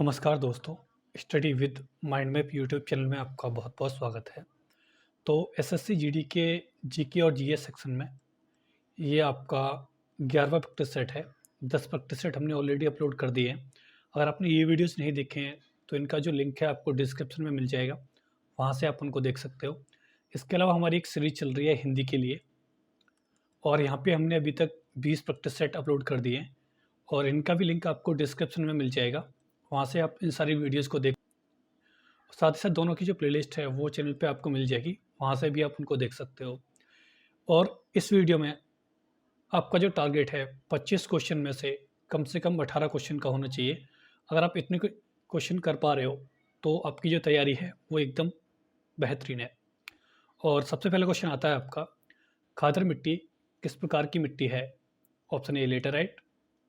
नमस्कार दोस्तों, study with mind map YouTube channel में आपका बहुत बहुत स्वागत है। तो एसएससी जीडी के जीके और जीएस सेक्शन में ये आपका 11वां प्रैक्टिस सेट है। 10 प्रैक्टिस सेट हमने ऑलरेडी अपलोड कर दिए हैं। अगर आपने ये वीडियोस नहीं देखे हैं तो इनका जो लिंक है आपको डिस्क्रिप्शन में मिल जाएगा, वहाँ से आप उनको देख सकते हो। इसके अलावा हमारी एक सीरीज चल रही है हिंदी के लिए, और यहाँ पे हमने अभी तक 20 प्रैक्टिस सेट अपलोड कर दिए हैं, और इनका भी लिंक आपको डिस्क्रिप्शन में मिल जाएगा। वहाँ से आप इन सारी वीडियोज़ को देख, साथ ही साथ दोनों की जो प्लेलिस्ट है वो चैनल पे आपको मिल जाएगी, वहाँ से भी आप उनको देख सकते हो। और इस वीडियो में आपका जो टारगेट है 25 क्वेश्चन में से कम 18 क्वेश्चन का होना चाहिए। अगर आप इतने क्वेश्चन कर पा रहे हो तो आपकी जो तैयारी है वो एकदम बेहतरीन है। और सबसे पहला क्वेश्चन आता है आपका, खादर मिट्टी किस प्रकार की मिट्टी है? Option A laterite,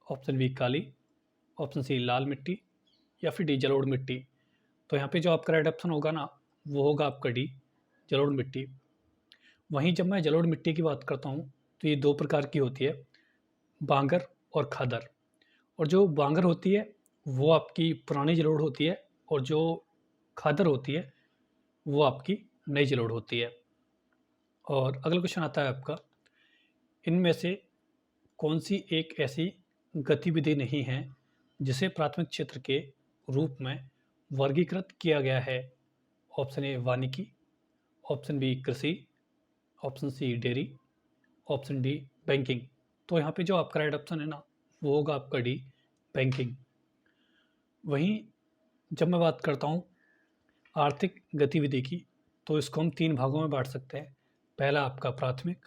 option B काली, ऑप्शन सी लाल मिट्टी, या फिर डी जलोढ़ मिट्टी। तो यहाँ पे जो आपका राइट ऑप्शन होगा ना वो होगा आपका डी जलोढ़ मिट्टी। वहीं जब मैं जलोढ़ मिट्टी की बात करता हूँ तो ये दो प्रकार की होती है, बांगर और खादर। और जो बांगर होती है वो आपकी पुरानी जलोढ़ होती है, और जो खादर होती है वो आपकी नई जलोढ़ होती है। और अगला क्वेश्चन आता है आपका, इनमें से कौन सी एक ऐसी गतिविधि नहीं है जिसे प्राथमिक क्षेत्र के रूप में वर्गीकृत किया गया है? ऑप्शन ए वानिकी, ऑप्शन बी कृषि, option C dairy, option D banking. तो यहाँ पे जो आपका राइट ऑप्शन है ना वो होगा आपका डी बैंकिंग। वहीं जब मैं बात करता हूँ आर्थिक गतिविधि की तो इसको हम 3 भागों में बांट सकते हैं। पहला आपका प्राथमिक,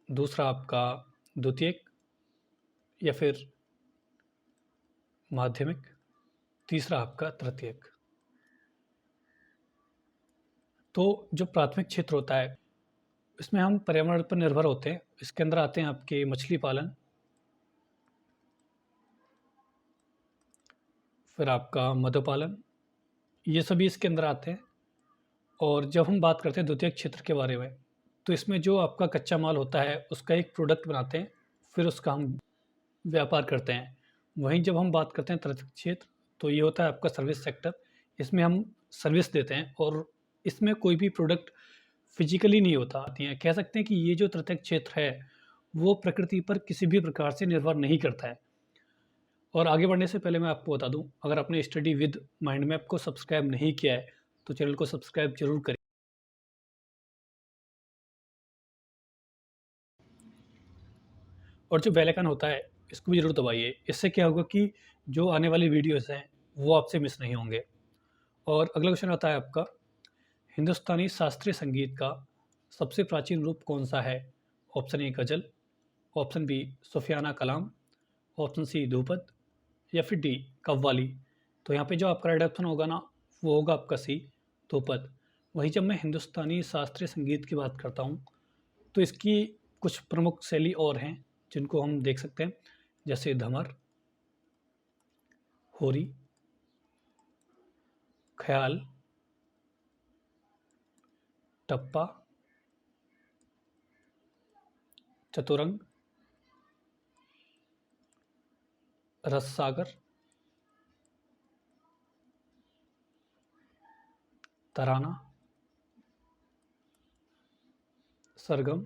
दूसरा आपका द्वितीयक या फिर माध्यमिक, तीसरा आपका तृतीयक। तो जो प्राथमिक क्षेत्र होता है इसमें हम पर्यावरण पर निर्भर होते हैं। इसके अंदर आते हैं आपके मछली पालन, फिर आपका मधु पालन, ये सभी इसके अंदर आते हैं। और जब हम बात करते हैं द्वितीयक क्षेत्र के बारे में तो इसमें जो आपका कच्चा माल होता है उसका एक प्रोडक्ट बनाते हैं, फिर उसका हम व्यापार करते हैं। वहीं जब हम बात करते हैं तृतीयक क्षेत्र तो ये होता है आपका सर्विस सेक्टर। इसमें हम सर्विस देते हैं और इसमें कोई भी प्रोडक्ट फिजिकली नहीं होता। कह सकते हैं कि ये जो तृतीयक क्षेत्र है वो प्रकृति पर किसी भी प्रकार से निर्भर नहीं करता है। और आगे बढ़ने से पहले मैं आपको बता दूं, अगर आपने स्टडी विद माइंड मैप को सब्सक्राइब नहीं किया है तो चैनल को सब्सक्राइब जरूर करें। और जो बेल आइकन होता है इसको भी जरूर दबाइए। इससे क्या होगा कि जो आने वाली वीडियोस हैं वो आपसे मिस नहीं होंगे। और अगला क्वेश्चन आता है आपका, हिंदुस्तानी शास्त्रीय संगीत का सबसे प्राचीन रूप कौन सा है? ऑप्शन ए गज़ल, ऑप्शन बी सूफियाना कलाम, ऑप्शन सी ध्रुपद, या फिर डी कव्वाली। तो यहाँ पे जो आपका राइट ऑप्शन होगा ना वो होगा आपका सी ध्रुपद। वहीं जब मैं हिंदुस्तानी शास्त्रीय संगीत की बात करता हूँ तो इसकी कुछ प्रमुख शैली और हैं जिनको हम देख सकते हैं, जैसे धमर, होरी, ख्याल, टप्पा, चतुरंग, रससागर, तराना, सरगम,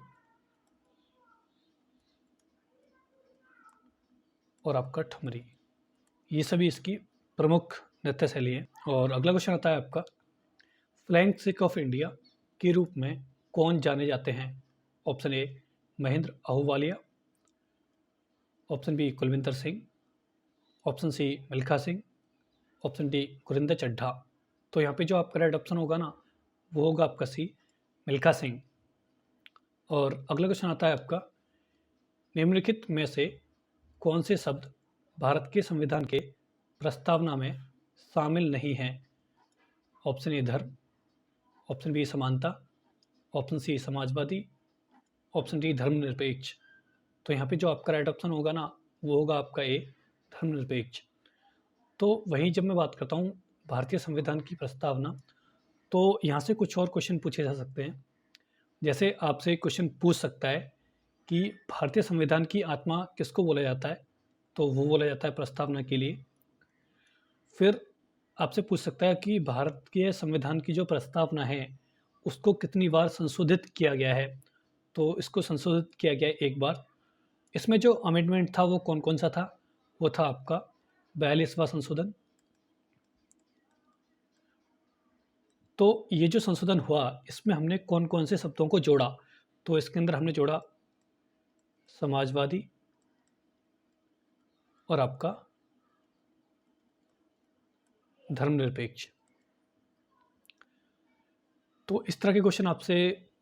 और आपका ठुमरी। ये सभी इसकी प्रमुख नृत्य शैली है। और अगला क्वेश्चन आता है आपका, फ्लैंक सिख ऑफ इंडिया के रूप में कौन जाने जाते हैं? Option A Mahendra Ahluwalia, option B Kulwinder Singh, option C Milkha Singh, option D Gurinder Chadha. तो यहाँ पे जो आपका राइट ऑप्शन होगा ना वो होगा आपका सी मिल्खा सिंह। और अगला क्वेश्चन आता है आपका, निम्नलिखित में से कौन से शब्द भारत के संविधान के प्रस्तावना में शामिल नहीं हैं? ऑप्शन ए धर्म, ऑप्शन बी समानता, ऑप्शन सी समाजवादी, ऑप्शन डी धर्मनिरपेक्ष। तो यहाँ पे जो आपका राइट ऑप्शन होगा ना वो होगा आपका ए धर्मनिरपेक्ष। तो वहीं जब मैं बात करता हूँ भारतीय संविधान की प्रस्तावना, तो यहाँ से कुछ और क्वेश्चन पूछे जा सकते हैं। जैसे आपसे क्वेश्चन पूछ सकता है कि भारतीय संविधान की आत्मा किसको बोला जाता है? तो वो बोला जाता है प्रस्तावना के लिए। फिर आपसे पूछ सकता है कि भारत के संविधान की जो प्रस्तावना है उसको कितनी बार संशोधित किया गया है। तो इसको संशोधित किया गया है एक बार। इसमें जो अमेंडमेंट था वो कौन कौन सा था, वो था आपका 42वां संशोधन। तो ये जो संशोधन हुआ इसमें हमने कौन कौन से शब्दों को जोड़ा, तो इसके अंदर हमने जोड़ा समाजवादी और आपका धर्मनिरपेक्ष। तो इस तरह के क्वेश्चन आपसे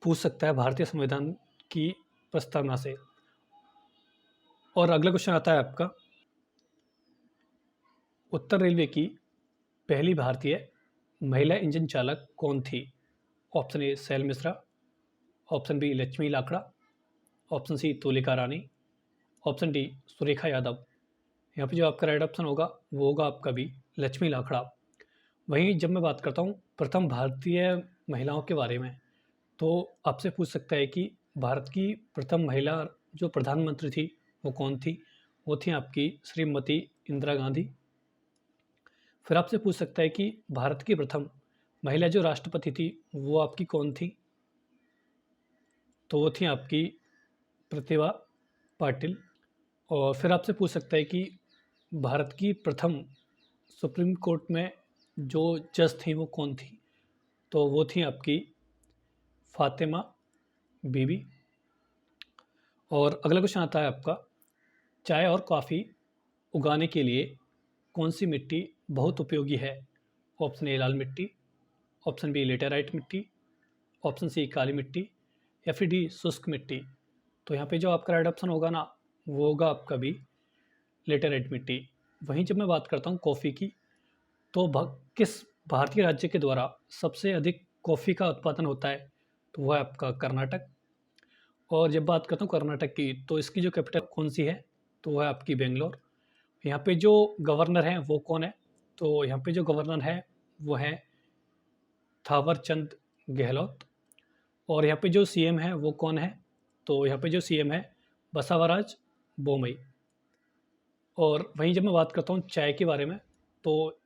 पूछ सकता है भारतीय संविधान की प्रस्तावना से। और अगला क्वेश्चन आता है आपका, उत्तर रेलवे की पहली भारतीय महिला इंजन चालक कौन थी। ऑप्शन ए सैल Mishra, option B Lakshmi Lakra, option C Tulika Rani, option D Surekha Yadav. यहाँ पे जो आपका राइट ऑप्शन होगा वो होगा आपका भी लक्ष्मी लाकड़ा। वहीं जब मैं बात करता हूँ प्रथम भारतीय महिलाओं के बारे में, तो आपसे पूछ सकता है कि भारत की प्रथम महिला जो प्रधानमंत्री थी वो कौन थी। वो थी आपकी श्रीमती इंदिरा गांधी। फिर आपसे पूछ सकता है कि भारत की प्रथम महिला जो राष्ट्रपति थी वो आपकी कौन थी। तो वो थी आपकी प्रतिभा पाटिल। और फिर आपसे पूछ सकता है कि भारत की प्रथम सुप्रीम कोर्ट में जो जज थी वो कौन थी। तो वो थी आपकी फातिमा बीबी। और अगला क्वेश्चन आता है आपका, चाय और कॉफ़ी उगाने के लिए कौन सी मिट्टी बहुत उपयोगी है। ऑप्शन ए लाल मिट्टी, ऑप्शन बी लेटेराइट मिट्टी, ऑप्शन सी काली मिट्टी, या फिर डी शुष्क मिट्टी। तो यहाँ पे जो आपका राइट ऑप्शन होगा ना वो होगा आपका भी लेटेराइट मिट्टी। वहीं जब मैं बात करता हूँ कॉफ़ी की, तो किस भारतीय राज्य के द्वारा सबसे अधिक कॉफ़ी का उत्पादन होता है, तो वह है आपका कर्नाटक। और जब बात करता हूँ कर्नाटक की, तो इसकी जो कैपिटल कौन सी है, तो वह है आपकी बेंगलोर। यहाँ पे जो गवर्नर हैं वो कौन है, तो यहाँ पे जो गवर्नर है वो है थावर चंद गहलोत। और यहाँ पे जो सीएम है वो कौन है, तो यहाँ पे जो सीएम है बसवराज बोमई। और वहीं जब मैं बात करता हूँ चाय के बारे में, तो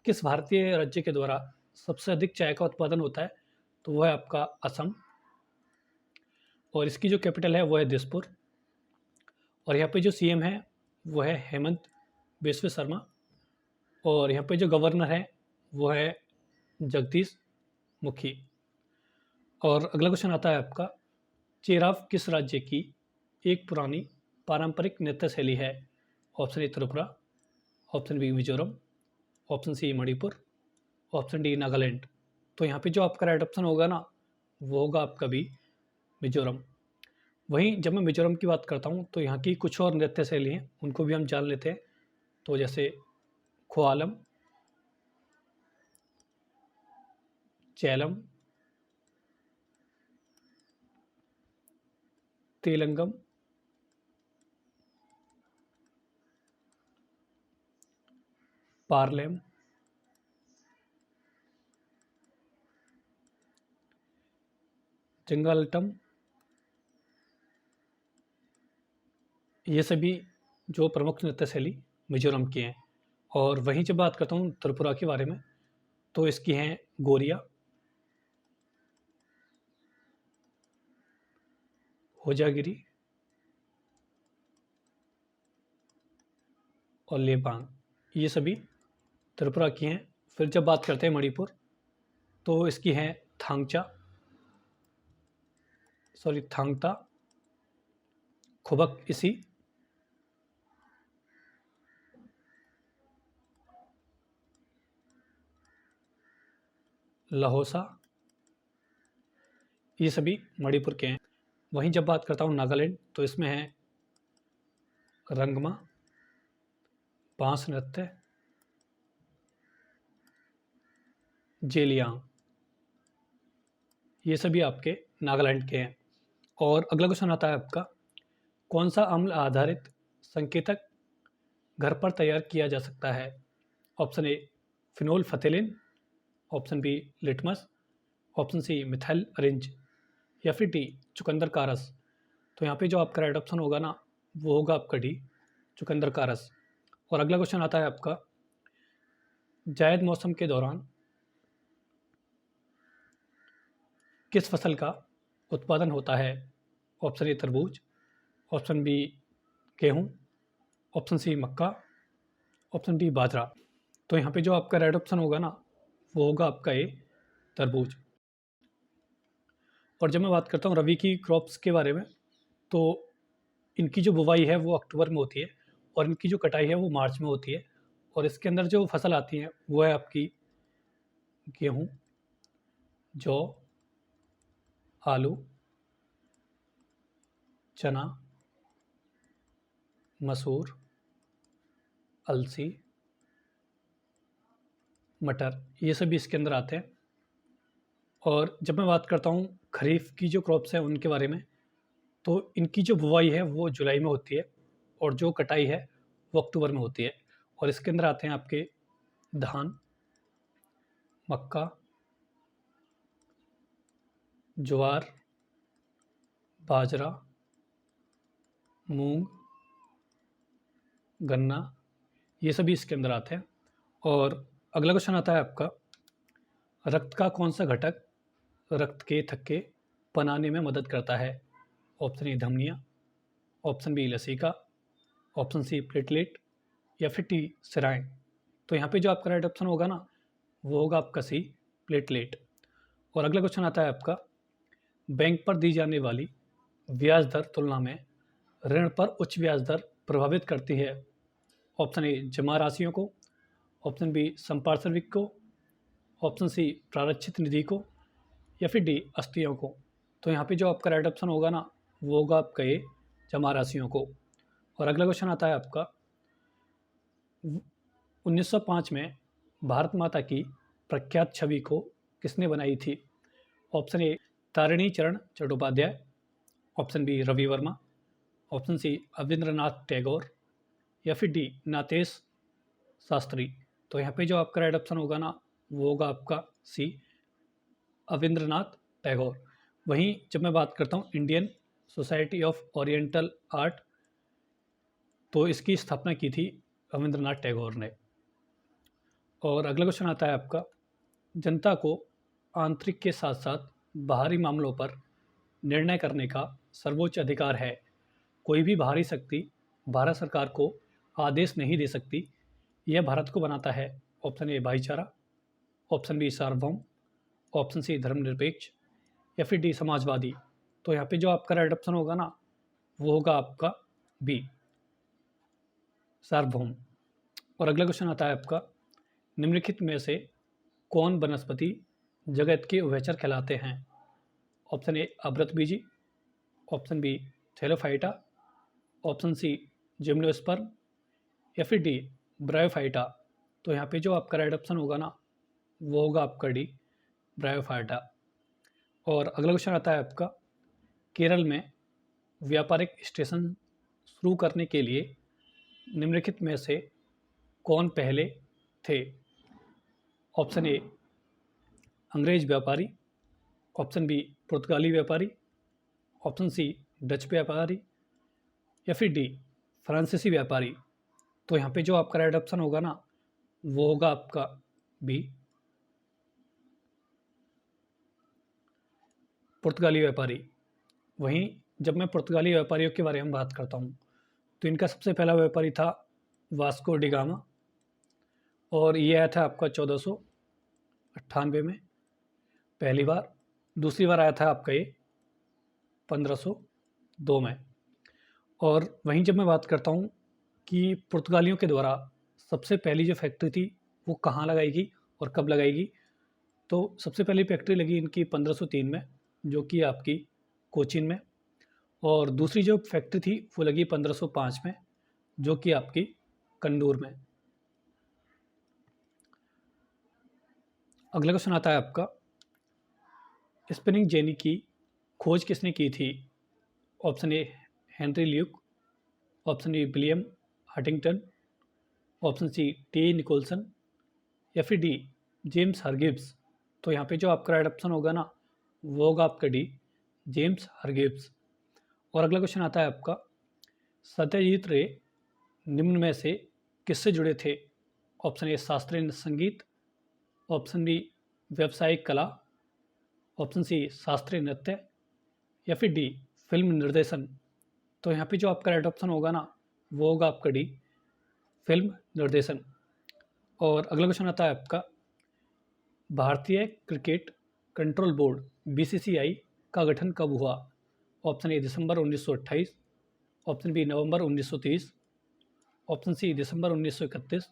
किस भारतीय राज्य के द्वारा सबसे अधिक चाय का उत्पादन होता है, तो वह है आपका असम। और इसकी जो कैपिटल है वो है दिसपुर। और यहाँ पे जो सीएम है वो है हेमंत बिस्व शर्मा। और यहाँ पे जो गवर्नर है वो है जगदीश मुखी। और अगला क्वेश्चन आता है आपका, चेराव किस राज्य की एक पुरानी पारंपरिक नृत्य शैली है। Option A Tripura, option B Mizoram, option C Manipur, option D Nagaland. तो यहाँ पे जो आपका राइट ऑप्शन होगा ना वो होगा आपका भी मिजोरम। वहीं जब मैं मिजोरम की बात करता हूँ तो यहाँ की कुछ और नृत्य शैली हैं उनको भी हम जान लेते हैं। तो जैसे ख्वालम, चैलम, तेलंगम, पार्लेम, जंगालटम, ये सभी जो प्रमुख नृत्य शैली मिजोरम की हैं। और वहीं जब बात करता हूँ त्रिपुरा के बारे में, तो इसकी हैं गोरिया, होजागिरी और लेबांग, ये सभी त्रिपुरा की हैं। फिर जब बात करते हैं मणिपुर, तो इसकी हैं थांगता, खुबक इसी, लहोसा, ये सभी मणिपुर के हैं। वहीं जब बात करता हूँ नागालैंड, तो इसमें है रंगमा, बांस नृत्य, जेलियांग, ये सभी आपके नागालैंड के हैं। और अगला क्वेश्चन आता है आपका, कौन सा अम्ल आधारित संकेतक घर पर तैयार किया जा सकता है। Option A phenolphthalein, option B litmus, option C methyl orange, या फिर डी चुकंदर कारस। तो यहाँ पे जो आपका राइट ऑप्शन होगा ना वो होगा आपका डी चुकंदर कारस। और अगला क्वेश्चन आता है आपका, जायद मौसम के दौरान किस फसल का उत्पादन होता है? ऑप्शन ए तरबूज, ऑप्शन बी गेहूँ, ऑप्शन सी मक्का, ऑप्शन डी बाजरा। तो यहाँ पे जो आपका राइट ऑप्शन होगा ना, वो होगा आपका ए तरबूज। और जब मैं बात करता हूँ रबी की क्रॉप्स के बारे में, तो इनकी जो बुवाई है वो अक्टूबर में होती है और इनकी जो कटाई है वो मार्च में होती है। और इसके अंदर जो फसल आती हैं वो है आपकी गेहूँ, जौ, आलू, चना, मसूर, अलसी, मटर, ये सभी इसके अंदर आते हैं। और जब मैं बात करता हूँ खरीफ की जो क्रॉप्स हैं उनके बारे में, तो इनकी जो बुवाई है वो जुलाई में होती है और जो कटाई है वो अक्टूबर में होती है। और इसके अंदर आते हैं आपके धान, मक्का, ज्वार, बाजरा, मूंग, गन्ना, ये सभी इसके अंदर आते हैं। और अगला क्वेश्चन आता है आपका, रक्त का कौन सा घटक रक्त के थक्के बनाने में मदद करता है? ऑप्शन ए धमनियाँ, ऑप्शन बी लसीका, ऑप्शन सी प्लेटलेट, या फिर टी सिराएँ। तो यहाँ पे जो आपका राइट ऑप्शन होगा ना, वो होगा आपका सी प्लेटलेट। और अगला क्वेश्चन आता है आपका, बैंक पर दी जाने वाली ब्याज दर तुलना में ऋण पर उच्च ब्याज दर प्रभावित करती है? ऑप्शन ए जमा राशियों को, ऑप्शन बी संपार्श्विक को, ऑप्शन सी प्रारक्षित निधि को, या फिर डी अस्थियों को। तो यहाँ पे जो आपका राइट ऑप्शन होगा ना, वो होगा आपका ए जमा राशियों को। और अगला क्वेश्चन आता है आपका, 1905 में भारत माता की प्रख्यात छवि को किसने बनाई थी? Option A Tarini Charan Chattopadhyay, option B Ravi Varma, option C Abanindranath Tagore, या फिर डी नातेश शास्त्री। तो यहाँ पे जो आपका राइट ऑप्शन होगा ना, वो होगा आपका सी अविंद्रनाथ टैगोर। वहीं जब मैं बात करता हूँ Indian society of oriental art, तो इसकी स्थापना की थी रविंद्रनाथ टैगोर ने। और अगला क्वेश्चन आता है आपका, जनता को आंतरिक के साथ साथ बाहरी मामलों पर निर्णय करने का सर्वोच्च अधिकार है। कोई भी बाहरी शक्ति भारत सरकार को आदेश नहीं दे सकती। यह भारत को बनाता है। ऑप्शन ए भाईचारा, ऑप्शन बी सार्वभौम, ऑप्शन सी धर्मनिरपेक्ष, या फिर डी समाजवादी। तो यहाँ पे जो आपका राइट ऑप्शन होगा ना, वो होगा आपका बी सार्वभौम। और अगला क्वेश्चन आता है आपका, निम्नलिखित में से कौन वनस्पति जगत के उभयचर कहलाते हैं? ऑप्शन ए अभ्रतबीजी, option B thallophyta, option C gymnosperm, या फिर डी ब्रायोफाइटा। तो यहाँ पे जो आपका राइट ऑप्शन होगा ना, वो होगा आपका डी ब्रायोफाइटा। और अगला क्वेश्चन आता है आपका, केरल में व्यापारिक स्टेशन शुरू करने के लिए निम्नलिखित में से कौन पहले थे? ऑप्शन ए अंग्रेज व्यापारी, ऑप्शन बी पुर्तगाली व्यापारी, ऑप्शन सी डच व्यापारी, या फिर डी फ्रांसीसी व्यापारी। तो यहाँ पे जो आपका राइट ऑप्शन होगा ना, वो होगा आपका बी पुर्तगाली व्यापारी। वहीं जब मैं पुर्तगाली व्यापारियों के बारे में बात करता हूँ, तो इनका सबसे पहला व्यापारी था वास्को डी गामा, और ये आया था आपका 1498 में पहली बार। दूसरी बार आया था आपका ये 1502 में। और वहीं जब मैं बात करता हूँ कि पुर्तगालियों के द्वारा सबसे पहली जो फैक्ट्री थी वो कहाँ लगाई गई और कब लगाई गई, तो सबसे पहली फैक्ट्री लगी इनकी 1503 में, जो कि आपकी कोचीन में। और दूसरी जो फैक्ट्री थी वो लगी 1505 में, जो कि आपकी कन्नूर में। अगला क्वेश्चन आता है आपका, स्पिनिंग जेनी की खोज किसने की थी? Option A Henry Luke, option B William Huntington, option C T Nicholson, या फिर डी जेम्स हरगिब्स। तो यहाँ पे जो आपका राइट ऑप्शन होगा ना, वो होगा आपका डी जेम्स हरगिब्स। और अगला क्वेश्चन आता है आपका, सत्यजीत रे निम्न में से किससे जुड़े थे? ऑप्शन ए शास्त्रीय संगीत, ऑप्शन बी व्यावसायिक कला, ऑप्शन सी शास्त्रीय नृत्य, या फिर डी फिल्म निर्देशन। तो यहाँ पे जो आपका राइट ऑप्शन होगा ना, वो होगा आपका डी फिल्म निर्देशन। और अगला क्वेश्चन आता है आपका, भारतीय क्रिकेट कंट्रोल बोर्ड बीसीसीआई का गठन कब हुआ? ऑप्शन ए दिसंबर 1928, ऑप्शन बी नवंबर 1930, ऑप्शन सी दिसंबर 1931,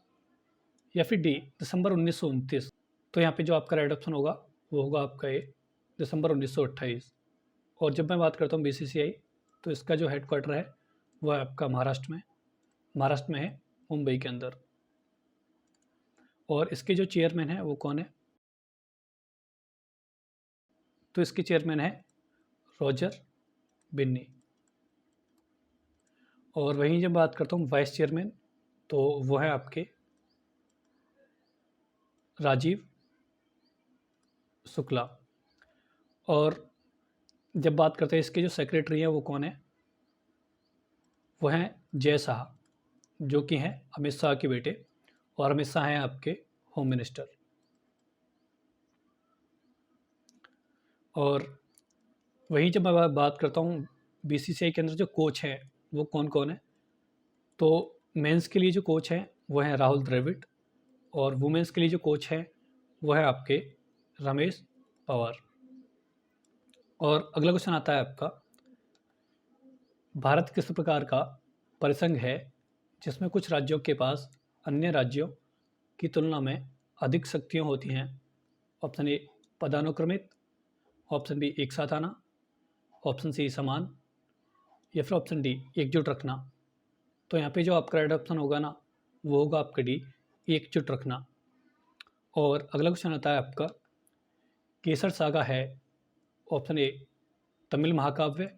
या फिर डी दिसंबर 1929। तो यहाँ पे जो आपका राइट ऑप्शन होगा वो होगा आपका ए दिसंबर 1928। और जब मैं बात करता हूँ बीसीसीआई, तो इसका जो हेडक्वार्टर है वह आपका महाराष्ट्र में है, मुंबई के अंदर। और इसके जो चेयरमैन है वो कौन है? तो इसके चेयरमैन है रॉजर बिन्नी। और वहीं जब बात करता हूँ वाइस चेयरमैन, तो वो है आपके राजीव शुक्ला। और जब बात करते हैं इसके जो सेक्रेटरी हैं वो कौन है? वो हैं जय शाह, जो कि हैं अमित शाह के बेटे, और अमित शाह हैं आपके होम मिनिस्टर। और वहीं जब मैं बात करता हूँ बीसीसीआई के अंदर जो कोच हैं वो कौन कौन है, तो मेंस के लिए जो कोच हैं वो हैं राहुल द्रविड़, और वुमेंस के लिए जो कोच हैं वो है आपके रमेश पवार। और अगला क्वेश्चन आता है आपका, भारत किस प्रकार का परिसंघ है जिसमें कुछ राज्यों के पास अन्य राज्यों की तुलना में अधिक शक्तियाँ होती हैं? ऑप्शन ए पदानुक्रमित, ऑप्शन बी एक साथ आना, ऑप्शन सी समान, या फिर ऑप्शन डी एकजुट रखना। तो यहाँ पे जो आपका राइट ऑप्शन होगा ना, वो होगा आपका डी एकजुट रखना। और अगला क्वेश्चन आता है आपका, केसर सागा है ऑप्शन ए तमिल महाकाव्य,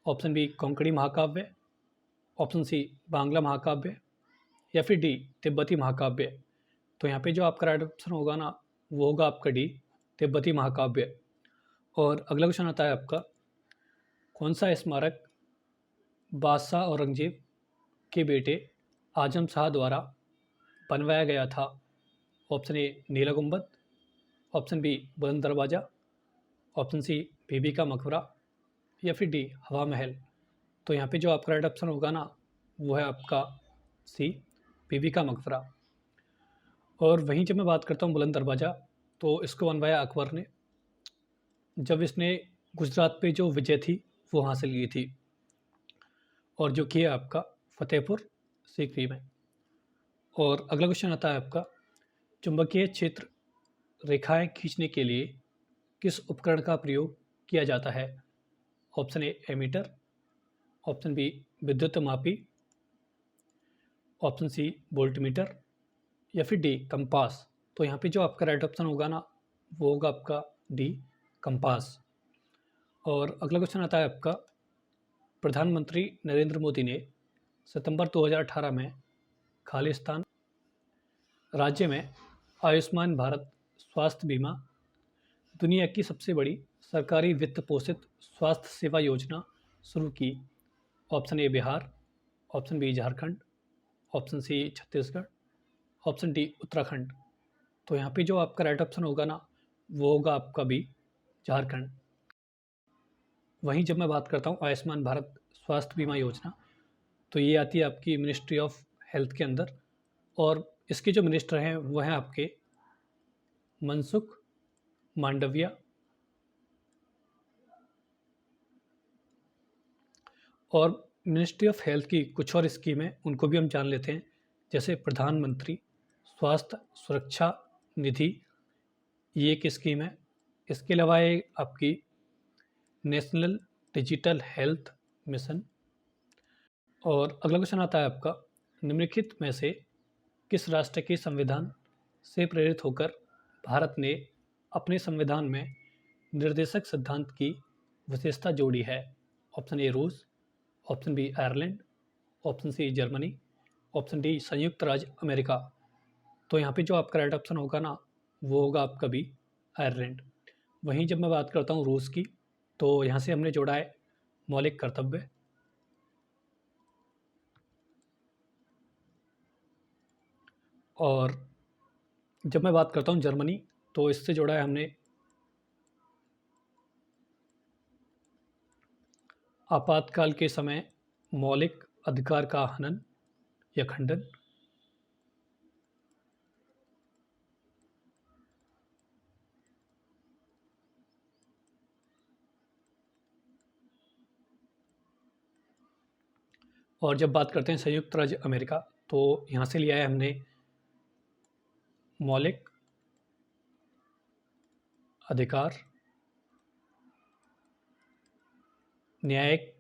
ऑप्शन बी कोंकणी महाकाव्य, ऑप्शन सी बांग्ला महाकाव्य, या फिर डी तिब्बती महाकाव्य। तो यहाँ पे जो आपका राइट ऑप्शन होगा ना, वो होगा आपका डी तिब्बती महाकाव्य। और अगला क्वेश्चन आता है आपका, कौन सा स्मारक बादशाह औरंगजेब के बेटे आजम शाह द्वारा बनवाया गया था? ऑप्शन ए नीला गुंबद, ऑप्शन बी बुलंद दरवाज़ा, ऑप्शन सी बीबी का मकबरा, या फिर डी हवा महल। तो यहाँ पे जो आपका राइट ऑप्शन होगा ना, वो है आपका सी बीबी का मकबरा। और वहीं जब मैं बात करता हूँ बुलंद दरवाज़ा, तो इसको बनवाया अकबर ने, जब इसने गुजरात पे जो विजय थी वो हासिल की थी, और जो कि है आपका फतेहपुर सीकरी में। और अगला क्वेश्चन आता है आपका, चुंबकीय क्षेत्र रेखाएं खींचने के लिए किस उपकरण का प्रयोग किया जाता है? Option A ammeter, option B विद्युत मापी, ऑप्शन सी वोल्टमीटर, या फिर डी कंपास। तो यहाँ पे जो आपका राइट ऑप्शन होगा ना, वो होगा आपका डी कंपास। और अगला क्वेश्चन आता है आपका, प्रधानमंत्री नरेंद्र मोदी ने सितंबर 2018 में खालिस्तान राज्य में आयुष्मान भारत स्वास्थ्य बीमा दुनिया की सबसे बड़ी सरकारी वित्त पोषित स्वास्थ्य सेवा योजना शुरू की। Option A Bihar, option B Jharkhand, option C Chhattisgarh, option D Uttarakhand. तो यहाँ पे जो आपका राइट ऑप्शन होगा ना, वो होगा आपका बी झारखंड। वहीं जब मैं बात करता हूँ आयुष्मान भारत स्वास्थ्य बीमा योजना, तो ये आती है आपकी मिनिस्ट्री ऑफ हेल्थ के अंदर, और इसके जो मिनिस्टर हैं वो हैं आपके मनसुख मांडविया। और मिनिस्ट्री ऑफ हेल्थ की कुछ और स्कीमें उनको भी हम जान लेते हैं, जैसे प्रधानमंत्री स्वास्थ्य सुरक्षा निधि, ये एक स्कीम है। इसके अलावा ये आपकी नेशनल डिजिटल हेल्थ मिशन। और अगला क्वेश्चन आता है आपका, निम्नलिखित में से किस राष्ट्र के संविधान से प्रेरित होकर भारत ने अपने संविधान में निर्देशक सिद्धांत की विशेषता जोड़ी है? ऑप्शन ए रूस, option B Ireland, option C Germany, option D संयुक्त राज्य अमेरिका। तो यहाँ पे जो आपका राइट ऑप्शन होगा ना, वो होगा आपका बी आयरलैंड। वहीं जब मैं बात करता हूँ रूस की, तो यहाँ से हमने जोड़ा है मौलिक कर्तव्य। और जब मैं बात करता हूँ जर्मनी, तो इससे जोड़ा है हमने आपातकाल के समय मौलिक अधिकार का हनन या खंडन। और जब बात करते हैं संयुक्त राज्य अमेरिका, तो यहाँ से लिया है हमने मौलिक अधिकार, न्यायिक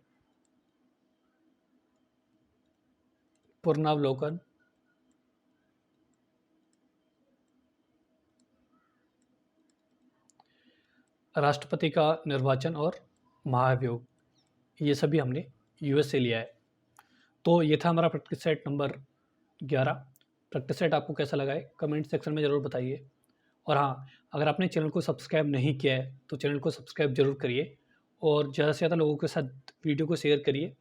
पुनरावलोकन, राष्ट्रपति का निर्वाचन और महाभियोग, ये सभी हमने यूएस से लिया है। तो ये था हमारा practice set number 11। Practice set आपको कैसा लगा है कमेंट सेक्शन में ज़रूर बताइए। और हाँ, अगर आपने चैनल को सब्सक्राइब नहीं किया है तो चैनल को सब्सक्राइब ज़रूर करिए और ज़्यादा से ज़्यादा लोगों के साथ वीडियो को शेयर करिए।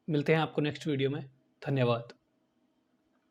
मिलते हैं आपको नेक्स्ट वीडियो में। धन्यवाद।